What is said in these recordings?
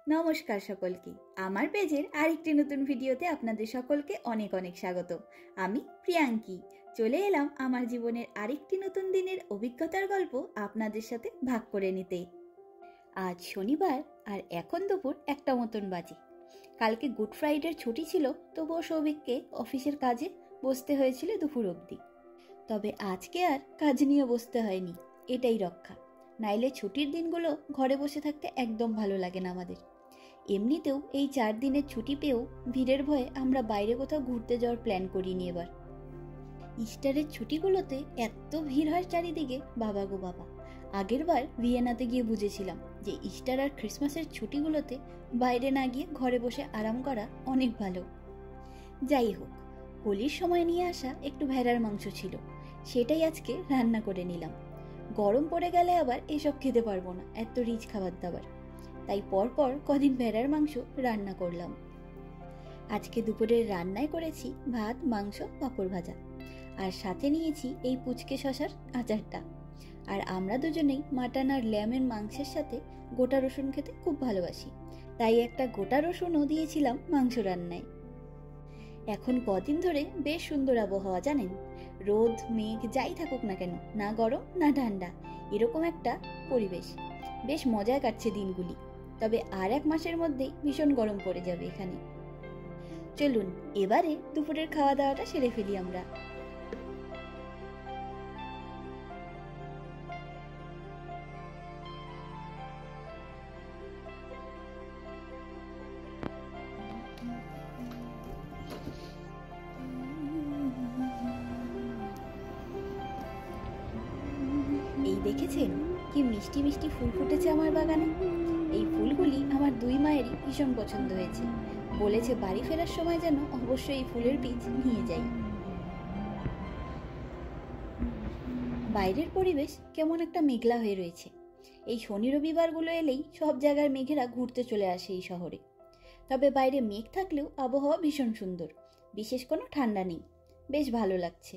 নমস্কার সকলকে, আমার পেজের আরেকটি নতুন ভিডিওতে আপনাদের সকলকে অনেক অনেক স্বাগত। আমি প্রিয়াঙ্কি চলে এলাম আমার জীবনের আরেকটি নতুন দিনের অভিজ্ঞতার গল্প আপনাদের সাথে ভাগ করে নিতে। আজ শনিবার আর এখন দুপুর 1টা মতন বাজে। কালকে গুড ফ্রাইডের ছুটি ছিল, তবুও সৌভিককে অফিসের কাজে বসতে হয়েছিল দুপুর অবধি। তবে আজকে আর কাজ নিয়ে বসতে হয়নি, এটাই রক্ষা। নাইলে ছুটির দিনগুলো ঘরে বসে থাকতে একদম ভালো লাগে না আমাদের। এমনিতেও এই 4 দিনের ছুটি পেয়েও ভিড়ের ভয়ে আমরা বাইরে কোথাও ঘুরতে যাওয়ার প্ল্যান করিনি এবার। ইস্টারের ছুটিগুলোতে এত ভিড় হয় চারিদিকে, বাবা গো বাবা। আগের বার ভিয়েনাতে গিয়ে বুঝেছিলাম যে ইস্টার আর ক্রিসমাসের ছুটিগুলোতে বাইরে না গিয়ে ঘরে বসে আরাম করা অনেক ভালো। যাই হোক, হোলির সময় নিয়ে আসা একটু ভেড়ার মাংস ছিল, সেটাই আজকে রান্না করে নিলাম। গরম পড়ে গেলে আবার এসব খেতে পারবো না, এত রিচ খাবার দাবার। তাই পরপর কদিন ভেড়ার মাংস রান্না করলাম। আজকে দুপুরের রান্নায় করেছি ভাত, মাংস, পাঁপড় ভাজা, আর সাথে নিয়েছি এই পুচকে শশার আচারটা। আর আমরা দুজনেই মাটন আর ল্যামের মাংসের সাথে গোটা রসুন খেতে খুব ভালোবাসি, তাই একটা গোটা রসুনও দিয়েছিলাম মাংস রান্নায়। এখন কদিন ধরে বেশ সুন্দর আবহাওয়া, জানেন। রোদ মেঘ যাই থাকুক না কেন, না গরম না ঠান্ডা, এরকম একটা পরিবেশ। বেশ মজায় কাটছে দিনগুলি। তবে আর 1 মাসের মধ্যেই ভীষণ গরম পড়ে যাবে এখানে। চলুন এবারে দুপুরের খাওয়া দাওয়াটা সেরে ফেলি আমরা। এই দেখেছেন কি মিষ্টি মিষ্টি ফুল ফুটেছে আমার বাগানে। এই ফুলগুলি আমার 2 মায়েরই ভীষণ পছন্দ হয়েছে, বলেছে বাড়ি ফেরার সময় যেন অবশ্যই এই ফুলের বীজ নিয়ে যাই। বাইরের পরিবেশ কেমন একটা মেঘলা হয়ে রয়েছে। এই শনি রবিবারগুলো এলেই সব জায়গার মেঘেরা ঘুরতে চলে আসে এই শহরে। তবে বাইরে মেঘ থাকলেও আবহাওয়া ভীষণ সুন্দর, বিশেষ কোনো ঠান্ডা নেই, বেশ ভালো লাগছে।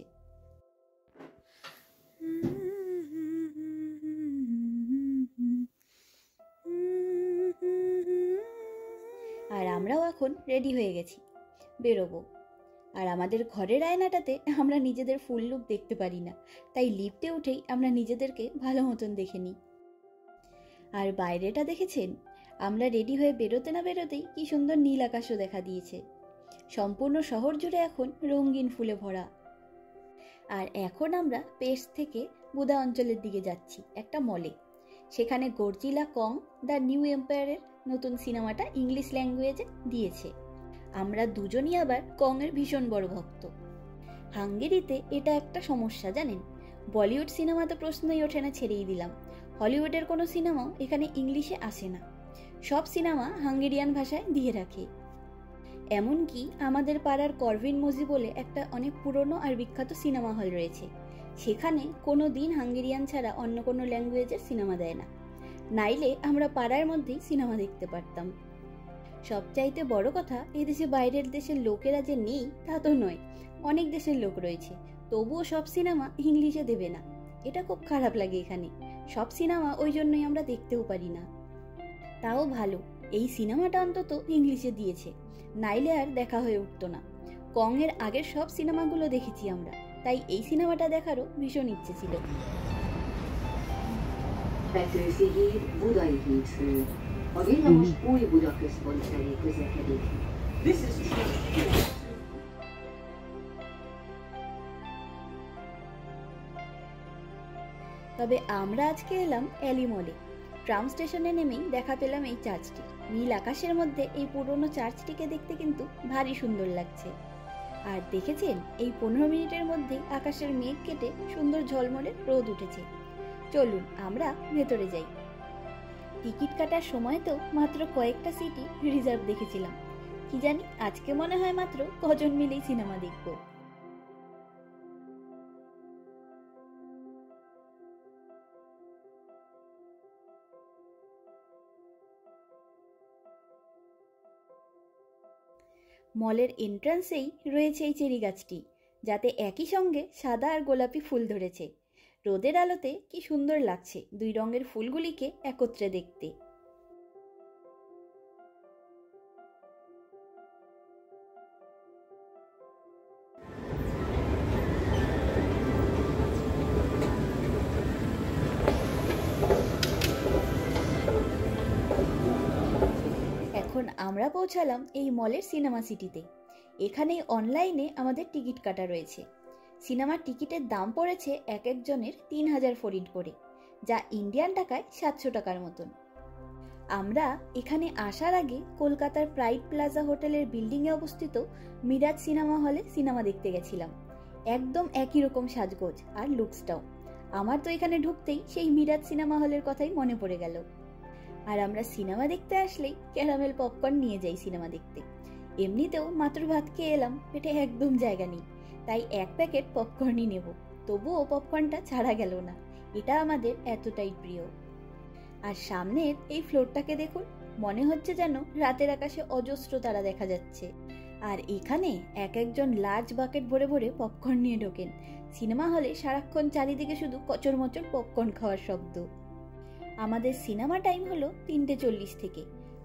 আর আমরাও এখন রেডি হয়ে গেছি, বেরোবো। আর আমাদের ঘরের আয়নাটাতে আমরা নিজেদের ফুল লুক দেখতে পারি না, তাই লিফটে উঠেই আমরা নিজেদেরকে ভালো মতন দেখে নিই। আর বাইরেটা দেখেছেন, আমরা রেডি হয়ে বেরোতে না বেরোতেই কি সুন্দর নীল আকাশও দেখা দিয়েছে। সম্পূর্ণ শহর জুড়ে এখন রঙিন ফুলে ভরা। আর এখন আমরা পেস্ট থেকে বুদা অঞ্চলের দিকে যাচ্ছি একটা মলে। সেখানে গডজিলা কং দ্য নিউ এম্পায়ারের নতুন সিনেমাটা ইংলিশ ল্যাঙ্গুয়েজে দিয়েছে। আমরা দুজনই আবার কং এর ভীষণ বড় ভক্ত। হাঙ্গেরিতে এটা একটা সমস্যা, জানেন। বলিউড সিনেমাতে প্রশ্নই ওঠে না, ছেড়েই দিলাম। হলিউডের কোনো সিনেমাও এখানে ইংলিশে আসে না, সব সিনেমা হাঙ্গেরিয়ান ভাষায় দিয়ে রাখে। এমনকি আমাদের পাড়ার করভিন মজি বলে একটা অনেক পুরনো আর বিখ্যাত সিনেমা হল রয়েছে, সেখানে কোনো দিন হাঙ্গেরিয়ান ছাড়া অন্য কোনো ল্যাঙ্গুয়েজের সিনেমা দেয় না। নাইলে আমরা পাড়ার মধ্যেই সিনেমা দেখতে পারতাম। সবচাইতে বড় কথা, এদেশে বাইরের দেশের লোকেরা যে নেই তা তো নয়, অনেক দেশের লোক রয়েছে, তবুও সব সিনেমা ইংলিশে দেবে না। এটা খুব খারাপ লাগে এখানে। সব সিনেমা ওই জন্যই আমরা দেখতেও পারি না। তাও ভালো, এই সিনেমাটা অন্তত ইংলিশে দিয়েছে, নাইলে আর দেখা হয়ে উঠতো না। কং এর আগের সব সিনেমাগুলো দেখেছি আমরা, তাই এই সিনেমাটা দেখারও ভীষণ ইচ্ছে ছিল। Petőfi Budai hídfő. A villamos új Buda központ felé közlekedik. তবে আমরা আজকে এলাম অ্যালি মলে। ট্রাম স্টেশনে নেমেই দেখা পেলাম এই চার্চটি। নীল আকাশের মধ্যে এই পুরনো চার্চটিকে দেখতে কিন্তু ভারী সুন্দর লাগছে। আর দেখেছেন, এই 15 মিনিটের মধ্যেই আকাশের মেঘ কেটে সুন্দর ঝলমলে রোদ উঠেছে। চলুন আমরা ভেতরে যাই। টিকিট কাটার সময় তো মাত্র কয়েকটা সিটই রিজার্ভ দেখেছিলাম। কি জানি আজকে মনে হয় মাত্র কজন মিলেই সিনেমা দেখব। মলের এন্ট্রান্সেই রয়েছে এই চেরি গাছটি, যাতে একই সঙ্গে সাদা আর গোলাপি ফুল ধরেছে। রোদের আলোতে কি সুন্দর লাগছে 2 রঙের ফুলগুলিকে একত্রে দেখতে। এখন আমরা পৌঁছালাম এই মলের সিনেমা সিটিতে। এখানেই অনলাইনে আমাদের টিকিট কাটা রয়েছে। সিনেমার টিকিটের দাম পড়েছে এক একজনের 3000 ফরিড করে, যা ইন্ডিয়ান টাকায় 700 টাকার মতন। আমরা এখানে আসার আগে কলকাতার প্রাইড প্লাজা হোটেলের বিল্ডিংয়ে অবস্থিত মিরাজ সিনেমা হলে সিনেমা দেখতে গেছিলাম। একদম একই রকম সাজগোজ আর লুকসটাও। আমার তো এখানে ঢুকতেই সেই মিরাজ সিনেমা হলের কথাই মনে পড়ে গেল। আর আমরা সিনেমা দেখতে আসলেই ক্যারামেল পপকর্ন নিয়ে যাই সিনেমা দেখতে। এমনিতেও মাত্র ভাত খেয়ে এলাম, পেটে একদম জায়গা নেই, তাই এক প্যাকেট পপকর্নই নেব। তবুও পপকর্নটা ছাড়া গেল না, এটা আমাদের এতটাই প্রিয়। আর সামনের এই ফ্লোরটাকে দেখুন, মনে হচ্ছে যেন রাতের আকাশে অজস্র তারা দেখা যাচ্ছে। আর এখানে এক একজন লার্জ বাকেট ভরে ভরে পপকর্ন নিয়ে ঢোকেন। সিনেমা হলে সারাক্ষণ চারিদিকে শুধু কচর মচর পপকর্ন খাওয়ার শব্দ। আমাদের সিনেমা টাইম হলো 3:40 থেকে।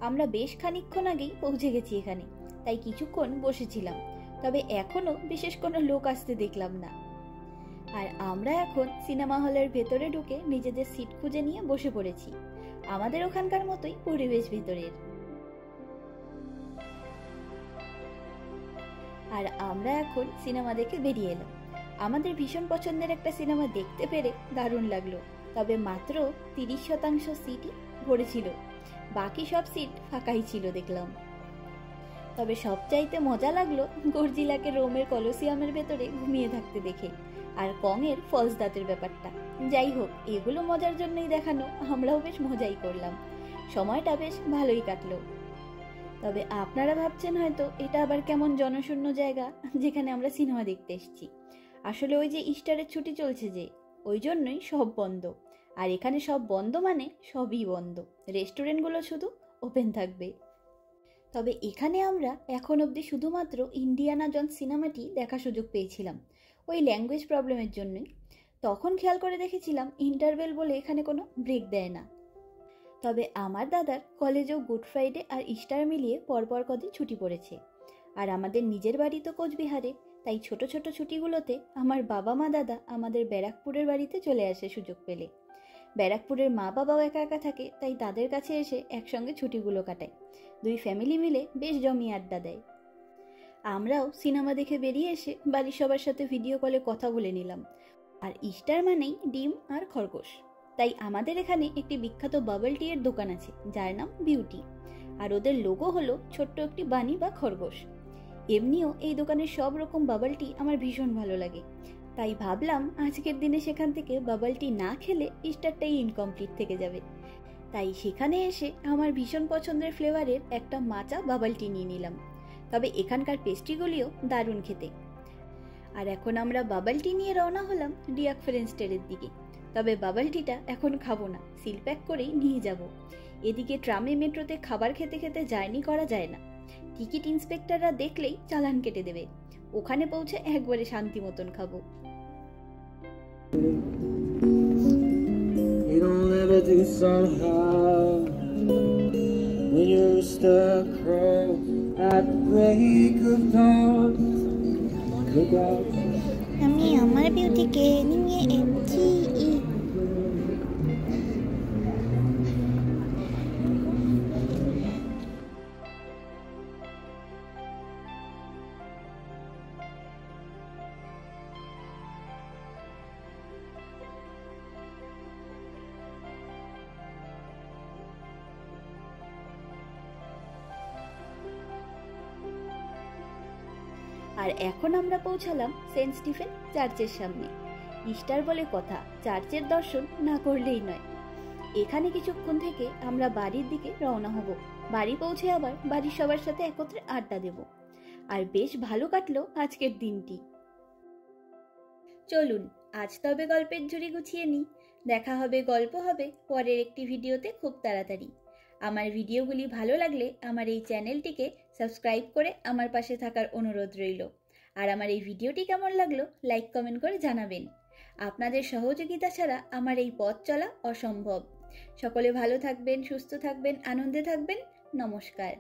আমরা বেশ খানিকক্ষণ আগেই পৌঁছে গেছি এখানে, তাই কিছুক্ষণ বসেছিলাম, তবে এখনো বিশেষ কোনো লোক আসতে দেখলাম না। আর আমরা এখন সিনেমা হলের ভেতরে ঢুকে নিজেদের সিট খুঁজে নিয়ে বসে পড়েছি। আমাদের ওখানকার মতোই পরিবেশ ভেতরের। আর আমরা এখন সিনেমা দেখে বেরিয়ে এলাম। আমাদের ভীষণ পছন্দের একটা সিনেমা দেখতে পেরে দারুণ লাগলো, তবে মাত্র 30% সিটই ভরেছিল, বাকি সব সিট ফাঁকাই ছিল দেখলাম। তবে সবচাইতে মজা লাগলো গর্জিলাকে রোমের কলোসিয়ামের ভেতরে ঘুমিয়ে থাকতে দেখে, আর কংয়ের ফলস দাঁতের ব্যাপারটা। যাই হোক, এগুলো মজার জন্যই দেখানো, আমরাও বেশ মজাই করলাম, সময়টা বেশ ভালোই কাটলো। তবে আপনারা ভাবছেন হয়তো এটা আবার কেমন জনশূন্য জায়গা যেখানে আমরা সিনেমা দেখতে এসেছি। আসলে ওই যে ইস্টারের ছুটি চলছে যে, ওই জন্যই সব বন্ধ। আর এখানে সব বন্ধ মানে সবই বন্ধ, রেস্টুরেন্টগুলো শুধু ওপেন থাকবে। তবে এখানে আমরা এখন অবধি শুধুমাত্র ইন্ডিয়ানা জোন্স সিনেমাটি দেখার সুযোগ পেয়েছিলাম, ওই ল্যাঙ্গুয়েজ প্রবলেমের জন্যই। তখন খেয়াল করে দেখেছিলাম ইন্টারভেল বলে এখানে কোনো ব্রেক দেয় না। তবে আমার দাদার কলেজেও গুড ফ্রাইডে আর ইস্টার মিলিয়ে পরপর কদিন ছুটি পড়েছে। আর আমাদের নিজের বাড়ি তো কোচবিহারে, তাই ছোট ছোট ছুটিগুলোতে আমার বাবা মা দাদা আমাদের ব্যারাকপুরের বাড়িতে চলে আসে সুযোগ পেলে। ব্যারাকপুরের মা বাবাও একা একা থাকে, তাই তাদের কাছে এসে একসঙ্গে ছুটিগুলো কাটায়। দুই ফ্যামিলি মিলে বেশ জমিয়ে আড্ডা দেয়। আমরাও সিনেমা দেখে বেরিয়ে এসে বাড়ির সবার সাথে ভিডিও কলে কথা বলে নিলাম। আর ইস্টার মানেই ডিম আর খরগোশ, তাই আমাদের এখানে একটি বিখ্যাত বাবল টি এর দোকান আছে যার নাম বিউটি, আর ওদের লোগো হলো ছোট্ট একটি বানি বা খরগোশ। এমনিও এই দোকানের সব রকম বাবল টি আমার ভীষণ ভালো লাগে, তাই ভাবলাম আজকের দিনে সেখান থেকে বাবল টি না খেলে ইস্টারটাই ইনকমপ্লিট থেকে যাবে। তাই সেখানে এসে আমার ভীষণ পছন্দের ফ্লেভারের একটা মাচা বাবল টি নিয়ে নিলাম। তবে এখানকার পেস্ট্রিগুলিও দারুণ খেতে। আর এখন আমরা বাবল টি নিয়ে রওনা হলাম ডিয়াক ফ্রেন্সটেরের দিকে। তবে বাবল টিটা এখন খাবো না, সিল প্যাক করেই নিয়ে যাব। এদিকে ট্রামে মেট্রোতে খাবার খেতে খেতে জার্নি করা যায় না, টিকিট ইন্সপেক্টররা দেখলেই চালান কেটে দেবে। ওখানে পৌঁছে একবারে শান্তি মতন খাবো। আমি আমার বিউটিকে নিয়ে এসেছি। আর এখন আমরা পৌঁছালাম সেন্ট স্টিফেন চার্চের সামনে। ইস্টার বলে কথা, চার্চের দর্শন না করলেই নয়। এখানে কিছুক্ষণ থেকে আমরা বাড়ির দিকে রওনা হব। বাড়ি পৌঁছে আবার বাড়ির সবার সাথে একত্রে আড্ডা দেব। আর বেশ ভালো কাটলো আজকের দিনটি। চলুন আজ তবে গল্পের ঝুড়ি গুছিয়ে নিই। দেখা হবে, গল্প হবে পরের একটি ভিডিওতে খুব তাড়াতাড়ি। আমার ভিডিওগুলি ভালো লাগলে আমার এই চ্যানেলটিকে সাবস্ক্রাইব করে আমার পাশে থাকার অনুরোধ রইল। আর আমার এই ভিডিওটি কেমন লাগলো লাইক কমেন্ট করে জানাবেন। আপনাদের সহযোগিতা ছাড়া আমার এই পথ চলা অসম্ভব। সকলে ভালো থাকবেন, সুস্থ থাকবেন, আনন্দে থাকবেন। নমস্কার।